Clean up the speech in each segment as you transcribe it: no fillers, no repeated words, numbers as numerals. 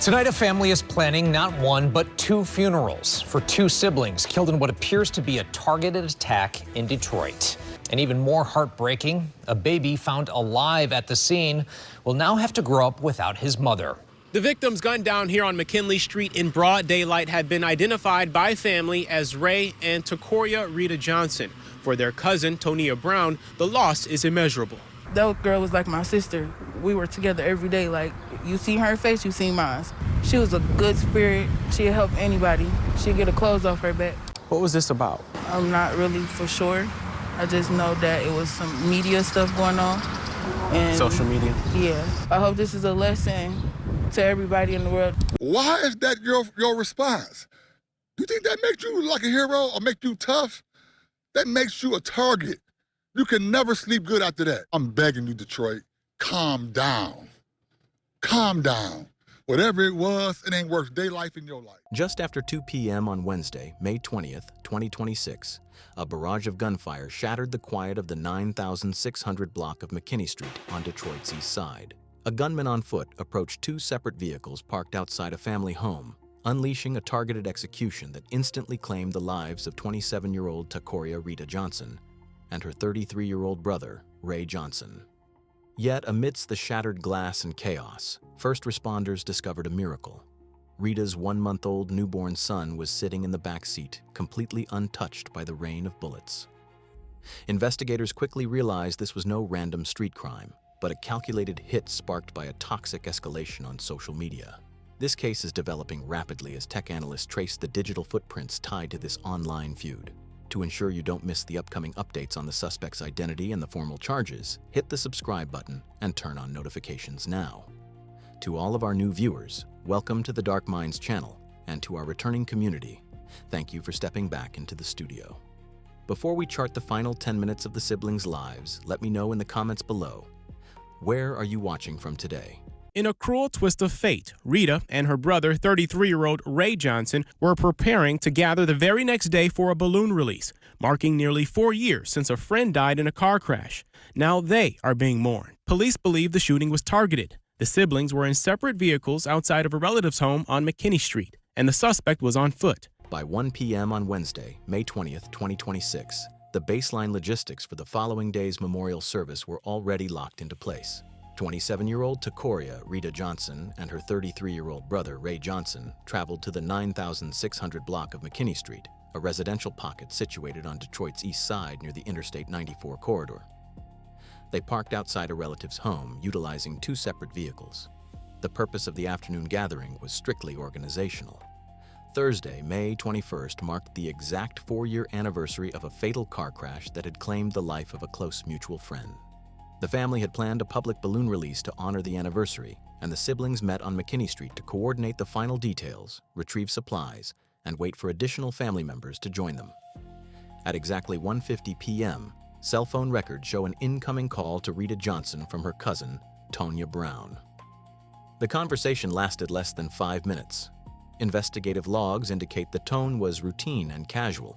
Tonight, a family is planning not one, but two funerals for two siblings killed in what appears to be a targeted attack in Detroit. And even more heartbreaking, a baby found alive at the scene will now have to grow up without his mother. The victims gunned down here on McKinley Street in broad daylight had been identified by family as Ray and Takoya Rita Johnson. For their cousin, Takoya Brown, the loss is immeasurable. That girl was like my sister. We were together every day. Like, you see her face, you see mine. She was a good spirit. She'd help anybody. She'd get her clothes off her back. What was this about? I'm not really for sure. I just know that it was some media stuff going on. And Social media? Yeah. I hope this is a lesson to everybody in the world. Why is that your response? Do you think that makes you like a hero or make you tough? That makes you a target. You can never sleep good after that. I'm begging you, Detroit, calm down. Calm down. Whatever it was, it ain't worth day life in your life. Just after 2 p.m. on Wednesday, May 20th, 2026, a barrage of gunfire shattered the quiet of the 9,600 block of McKinney Street on Detroit's east side. A gunman on foot approached two separate vehicles parked outside a family home, unleashing a targeted execution that instantly claimed the lives of 27-year-old Takoya Rita Johnson and her 33-year-old brother, Ray Johnson. Yet, amidst the shattered glass and chaos, first responders discovered a miracle. Rita's 1-month-old newborn son was sitting in the back seat, completely untouched by the rain of bullets. Investigators quickly realized this was no random street crime, but a calculated hit sparked by a toxic escalation on social media. This case is developing rapidly as tech analysts trace the digital footprints tied to this online feud. To ensure you don't miss the upcoming updates on the suspect's identity and the formal charges, hit the subscribe button and turn on notifications now. To all of our new viewers, welcome to the Dark Minds channel, and to our returning community, thank you for stepping back into the studio. Before we chart the final 10 minutes of the siblings' lives, let me know in the comments below, where are you watching from today? In a cruel twist of fate, Rita and her brother, 33-year-old Ray Johnson, were preparing to gather the very next day for a balloon release, marking nearly 4 years since a friend died in a car crash. Now they are being mourned. Police believe the shooting was targeted. The siblings were in separate vehicles outside of a relative's home on McKinney Street, and the suspect was on foot. By 1 p.m. on Wednesday, May 20th, 2026, the baseline logistics for the following day's memorial service were already locked into place. 27-year-old Takoya Rita Johnson and her 33-year-old brother Ray Johnson traveled to the 9,600 block of McKinney Street, a residential pocket situated on Detroit's east side near the Interstate 94 corridor. They parked outside a relative's home, utilizing two separate vehicles. The purpose of the afternoon gathering was strictly organizational. Thursday, May 21st, marked the exact 4-year anniversary of a fatal car crash that had claimed the life of a close mutual friend. The family had planned a public balloon release to honor the anniversary, and the siblings met on McKinney Street to coordinate the final details, retrieve supplies, and wait for additional family members to join them. At exactly 1:50 p.m., cell phone records show an incoming call to Rita Johnson from her cousin, Takoya Brown. The conversation lasted less than 5 minutes. Investigative logs indicate the tone was routine and casual.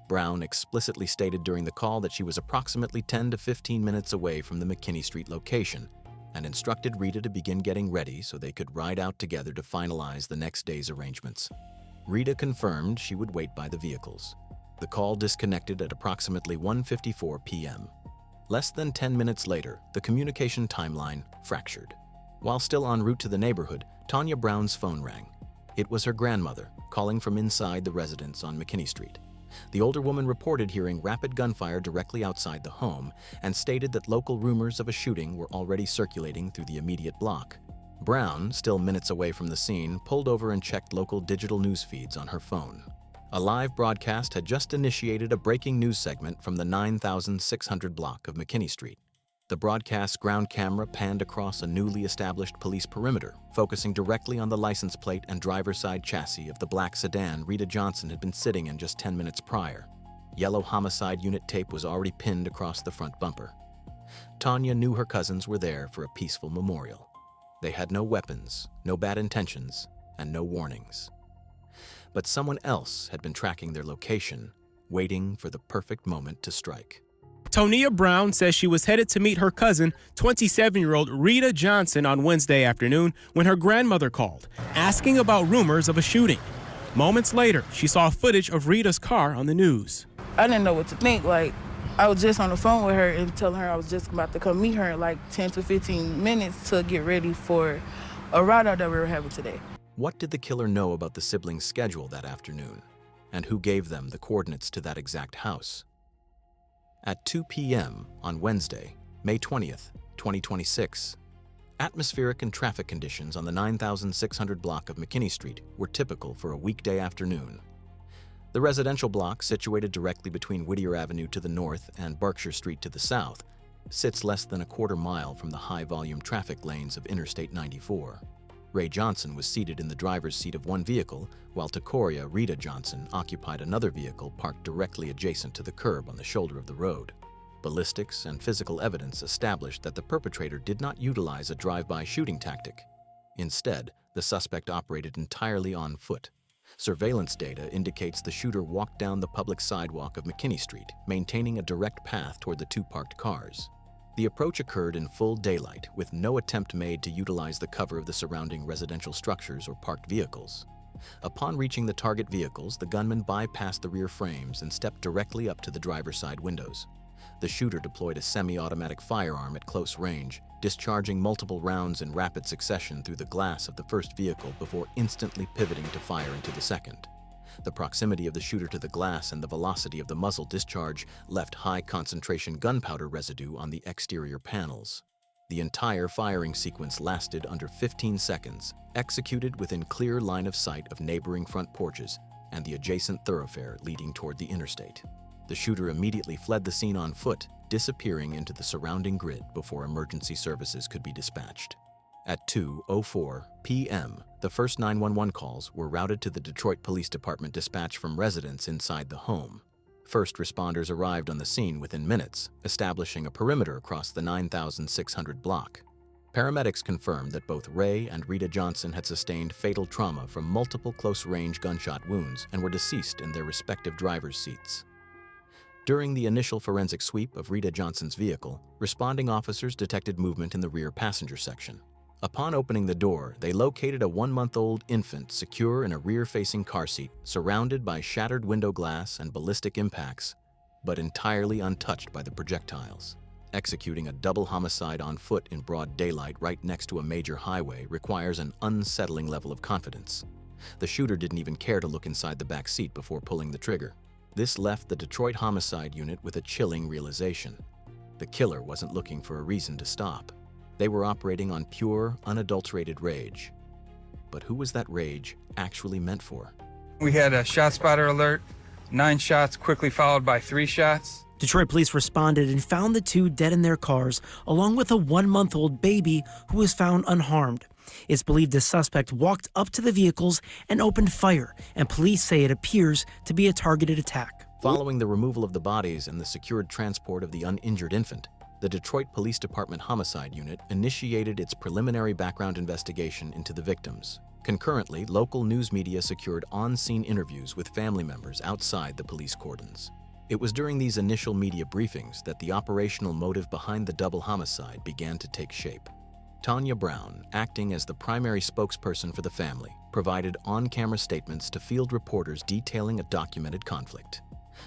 Brown explicitly stated during the call that she was approximately 10 to 15 minutes away from the McKinney Street location and instructed Rita to begin getting ready so they could ride out together to finalize the next day's arrangements. Rita confirmed she would wait by the vehicles. The call disconnected at approximately 1:54 p.m. Less than 10 minutes later, the communication timeline fractured. While still en route to the neighborhood, Takoya Brown's phone rang. It was her grandmother calling from inside the residence on McKinney Street. The older woman reported hearing rapid gunfire directly outside the home and stated that local rumors of a shooting were already circulating through the immediate block. Brown, still minutes away from the scene, pulled over and checked local digital news feeds on her phone. A live broadcast had just initiated a breaking news segment from the 9,600 block of McKinney Street. The broadcast's ground camera panned across a newly established police perimeter, focusing directly on the license plate and driver's side chassis of the black sedan Rita Johnson had been sitting in just 10 minutes prior. Yellow homicide unit tape was already pinned across the front bumper. Takoya knew her cousins were there for a peaceful memorial. They had no weapons, no bad intentions, and no warnings. But someone else had been tracking their location, waiting for the perfect moment to strike. Tonia Brown says she was headed to meet her cousin, 27-year-old Rita Johnson, on Wednesday afternoon when her grandmother called, asking about rumors of a shooting. Moments later, she saw footage of Rita's car on the news. I didn't know what to think. Like, I was just on the phone with her and telling her I was just about to come meet her in like 10 to 15 minutes to get ready for a ride out that we were having today. What did the killer know about the siblings' schedule that afternoon? And who gave them the coordinates to that exact house? At 2 p.m. on Wednesday, May 20th, 2026, atmospheric and traffic conditions on the 9,600 block of McKinley Street were typical for a weekday afternoon. The residential block, situated directly between Whittier Avenue to the north and Berkshire Street to the south, sits less than a quarter mile from the high-volume traffic lanes of Interstate 94. Ray Johnson was seated in the driver's seat of one vehicle, while Takoya, Rita Johnson, occupied another vehicle parked directly adjacent to the curb on the shoulder of the road. Ballistics and physical evidence established that the perpetrator did not utilize a drive-by shooting tactic. Instead, the suspect operated entirely on foot. Surveillance data indicates the shooter walked down the public sidewalk of McKinley Street, maintaining a direct path toward the two parked cars. The approach occurred in full daylight, with no attempt made to utilize the cover of the surrounding residential structures or parked vehicles. Upon reaching the target vehicles, the gunman bypassed the rear frames and stepped directly up to the driver's side windows. The shooter deployed a semi-automatic firearm at close range, discharging multiple rounds in rapid succession through the glass of the first vehicle before instantly pivoting to fire into the second. The proximity of the shooter to the glass and the velocity of the muzzle discharge left high-concentration gunpowder residue on the exterior panels. The entire firing sequence lasted under 15 seconds, executed within clear line of sight of neighboring front porches and the adjacent thoroughfare leading toward the interstate. The shooter immediately fled the scene on foot, disappearing into the surrounding grid before emergency services could be dispatched. At 2:04 p.m., the first 911 calls were routed to the Detroit Police Department dispatch from residents inside the home. First responders arrived on the scene within minutes, establishing a perimeter across the 9,600 block. Paramedics confirmed that both Ray and Rita Johnson had sustained fatal trauma from multiple close-range gunshot wounds and were deceased in their respective driver's seats. During the initial forensic sweep of Rita Johnson's vehicle, responding officers detected movement in the rear passenger section. Upon opening the door, they located a 1-month-old infant secure in a rear-facing car seat, surrounded by shattered window glass and ballistic impacts, but entirely untouched by the projectiles. Executing a double homicide on foot in broad daylight right next to a major highway requires an unsettling level of confidence. The shooter didn't even care to look inside the back seat before pulling the trigger. This left the Detroit Homicide Unit with a chilling realization. The killer wasn't looking for a reason to stop. They were operating on pure, unadulterated rage. But who was that rage actually meant for? We had a shot spotter alert, 9 shots quickly followed by 3 shots. Detroit police responded and found the two dead in their cars, along with a 1-month-old baby who was found unharmed. It's believed the suspect walked up to the vehicles and opened fire, and police say it appears to be a targeted attack. Following the removal of the bodies and the secured transport of the uninjured infant, the Detroit Police Department Homicide Unit initiated its preliminary background investigation into the victims. Concurrently, local news media secured on-scene interviews with family members outside the police cordons. It was during these initial media briefings that the operational motive behind the double homicide began to take shape. Tonya Brown, acting as the primary spokesperson for the family, provided on-camera statements to field reporters detailing a documented conflict.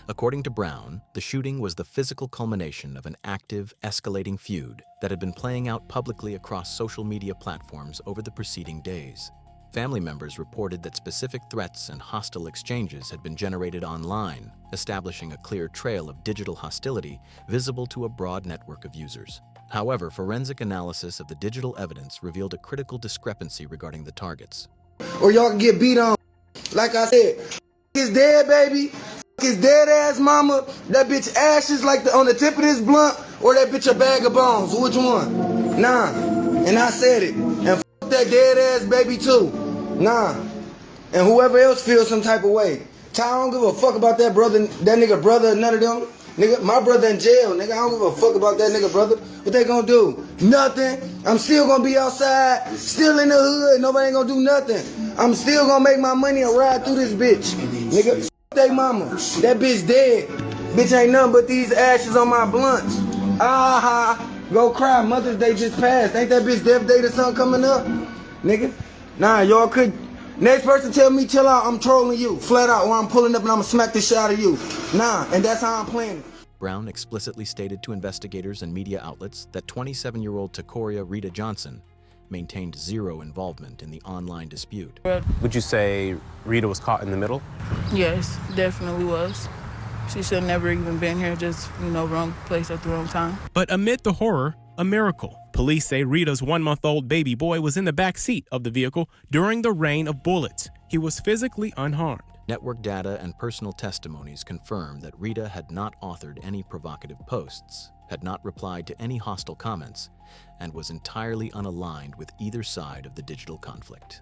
According to Brown, the shooting was the physical culmination of an active, escalating feud that had been playing out publicly across social media platforms over the preceding days. Family members reported that specific threats and hostile exchanges had been generated online, establishing a clear trail of digital hostility visible to a broad network of users. However, forensic analysis of the digital evidence revealed a critical discrepancy regarding the targets. Or y'all can get beat on. Like I said, is dead, baby. His dead ass mama, that bitch ashes like on the tip of this blunt, or that bitch a bag of bones. Which one? Nah. And I said it. And f that dead ass baby too. Nah. And whoever else feels some type of way. I don't give a fuck about that brother, that nigga brother, none of them. Nigga, my brother in jail, nigga. I don't give a fuck about that nigga brother. What they gonna do? Nothing. I'm still gonna be outside, still in the hood. Nobody ain't gonna do nothing. I'm still gonna make my money and ride through this bitch. Nigga, f they mama. That bitch dead. Bitch, ain't nothing but these ashes on my blunts. Go cry. Mother's Day just passed. Ain't that bitch Death Day or something coming up? Nigga. Nah, y'all could. Next person tell me chill out, I'm trolling you. Flat out, or I'm pulling up and I'm gonna smack the shit out of you. Nah, and that's how I'm playing it. Brown explicitly stated to investigators and media outlets that 27-year-old Takoya Rita Johnson maintained zero involvement in the online dispute. Would you say Rita was caught in the middle? Yes, definitely was. She should have never even been here, just, wrong place at the wrong time. But amid the horror, a miracle. Police say Rita's 1-month-old baby boy was in the back seat of the vehicle during the rain of bullets. He was physically unharmed. Network data and personal testimonies confirm that Rita had not authored any provocative posts, had not replied to any hostile comments, and was entirely unaligned with either side of the digital conflict.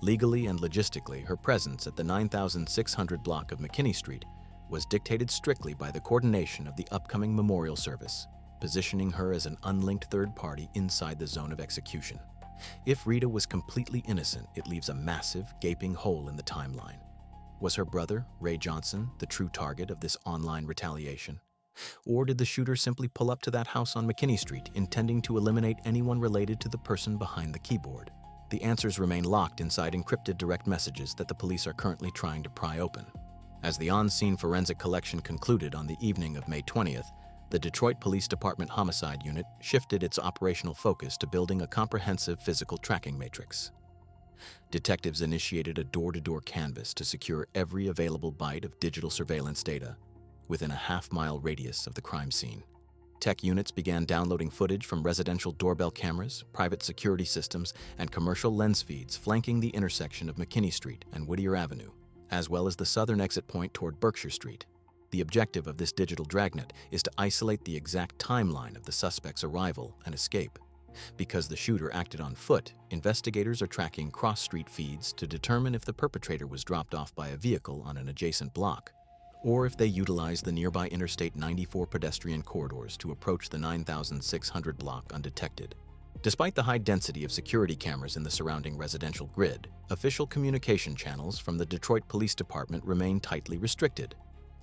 Legally and logistically, her presence at the 9600 block of McKinley Street was dictated strictly by the coordination of the upcoming memorial service, positioning her as an unlinked third party inside the zone of execution. If Rita was completely innocent, it leaves a massive, gaping hole in the timeline. Was her brother, Ray Johnson, the true target of this online retaliation? Or did the shooter simply pull up to that house on McKinley Street, intending to eliminate anyone related to the person behind the keyboard? The answers remain locked inside encrypted direct messages that the police are currently trying to pry open. As the on-scene forensic collection concluded on the evening of May 20th, the Detroit Police Department Homicide Unit shifted its operational focus to building a comprehensive physical tracking matrix. Detectives initiated a door-to-door canvass to secure every available byte of digital surveillance data within a half-mile radius of the crime scene. Tech units began downloading footage from residential doorbell cameras, private security systems, and commercial lens feeds flanking the intersection of McKinley Street and Whittier Avenue, as well as the southern exit point toward Berkshire Street. The objective of this digital dragnet is to isolate the exact timeline of the suspect's arrival and escape. Because the shooter acted on foot, investigators are tracking cross-street feeds to determine if the perpetrator was dropped off by a vehicle on an adjacent block, or if they utilized the nearby Interstate 94 pedestrian corridors to approach the 9600 block undetected. Despite the high density of security cameras in the surrounding residential grid, official communication channels from the Detroit Police Department remain tightly restricted.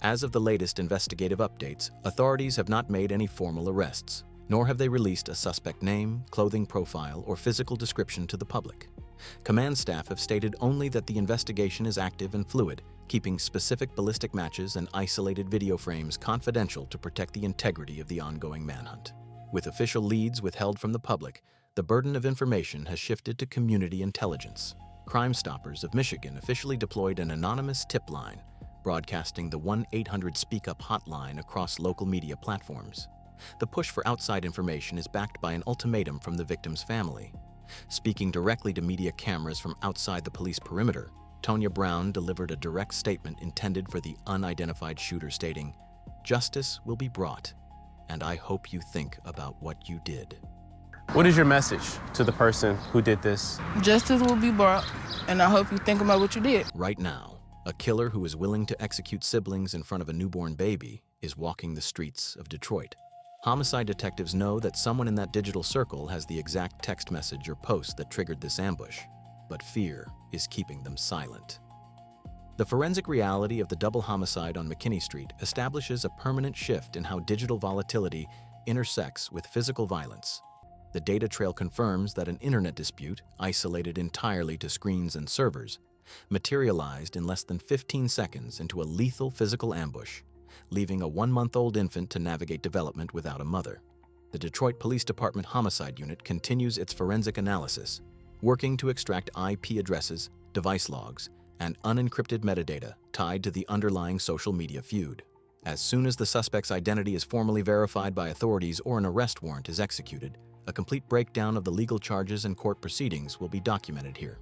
As of the latest investigative updates, authorities have not made any formal arrests, nor have they released a suspect name, clothing profile, or physical description to the public. Command staff have stated only that the investigation is active and fluid, keeping specific ballistic matches and isolated video frames confidential to protect the integrity of the ongoing manhunt. With official leads withheld from the public, the burden of information has shifted to community intelligence. Crime Stoppers of Michigan officially deployed an anonymous tip line, broadcasting the 1-800-SPEAK-UP hotline across local media platforms. The push for outside information is backed by an ultimatum from the victim's family. Speaking directly to media cameras from outside the police perimeter, Tonya Brown delivered a direct statement intended for the unidentified shooter stating, "Justice will be brought, and I hope you think about what you did." What is your message to the person who did this? Justice will be brought, and I hope you think about what you did. Right now, a killer who is willing to execute siblings in front of a newborn baby is walking the streets of Detroit. Homicide detectives know that someone in that digital circle has the exact text message or post that triggered this ambush, but fear is keeping them silent. The forensic reality of the double homicide on McKinley Street establishes a permanent shift in how digital volatility intersects with physical violence. The data trail confirms that an internet dispute, isolated entirely to screens and servers, materialized in less than 15 seconds into a lethal physical ambush, leaving a 1-month-old infant to navigate development without a mother. The Detroit Police Department Homicide Unit continues its forensic analysis, working to extract IP addresses, device logs, and unencrypted metadata tied to the underlying social media feud. As soon as the suspect's identity is formally verified by authorities or an arrest warrant is executed, a complete breakdown of the legal charges and court proceedings will be documented here.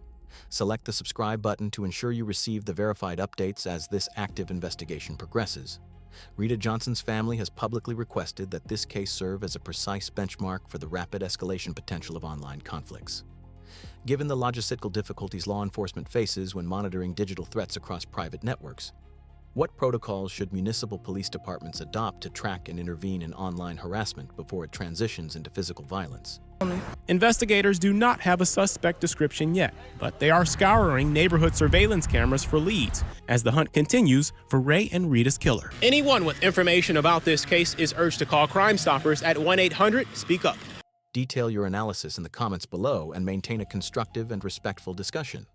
Select the subscribe button to ensure you receive the verified updates as this active investigation progresses. Rita Johnson's family has publicly requested that this case serve as a precise benchmark for the rapid escalation potential of online conflicts. Given the logistical difficulties law enforcement faces when monitoring digital threats across private networks, What protocols should municipal police departments adopt to track and intervene in online harassment before it transitions into physical violence? Investigators do not have a suspect description yet, but they are scouring neighborhood surveillance cameras for leads as the hunt continues for Ray and Rita's killer. Anyone with information about this case is urged to call Crime Stoppers at 1-800-SPEAK-UP. Detail your analysis in the comments below and maintain a constructive and respectful discussion.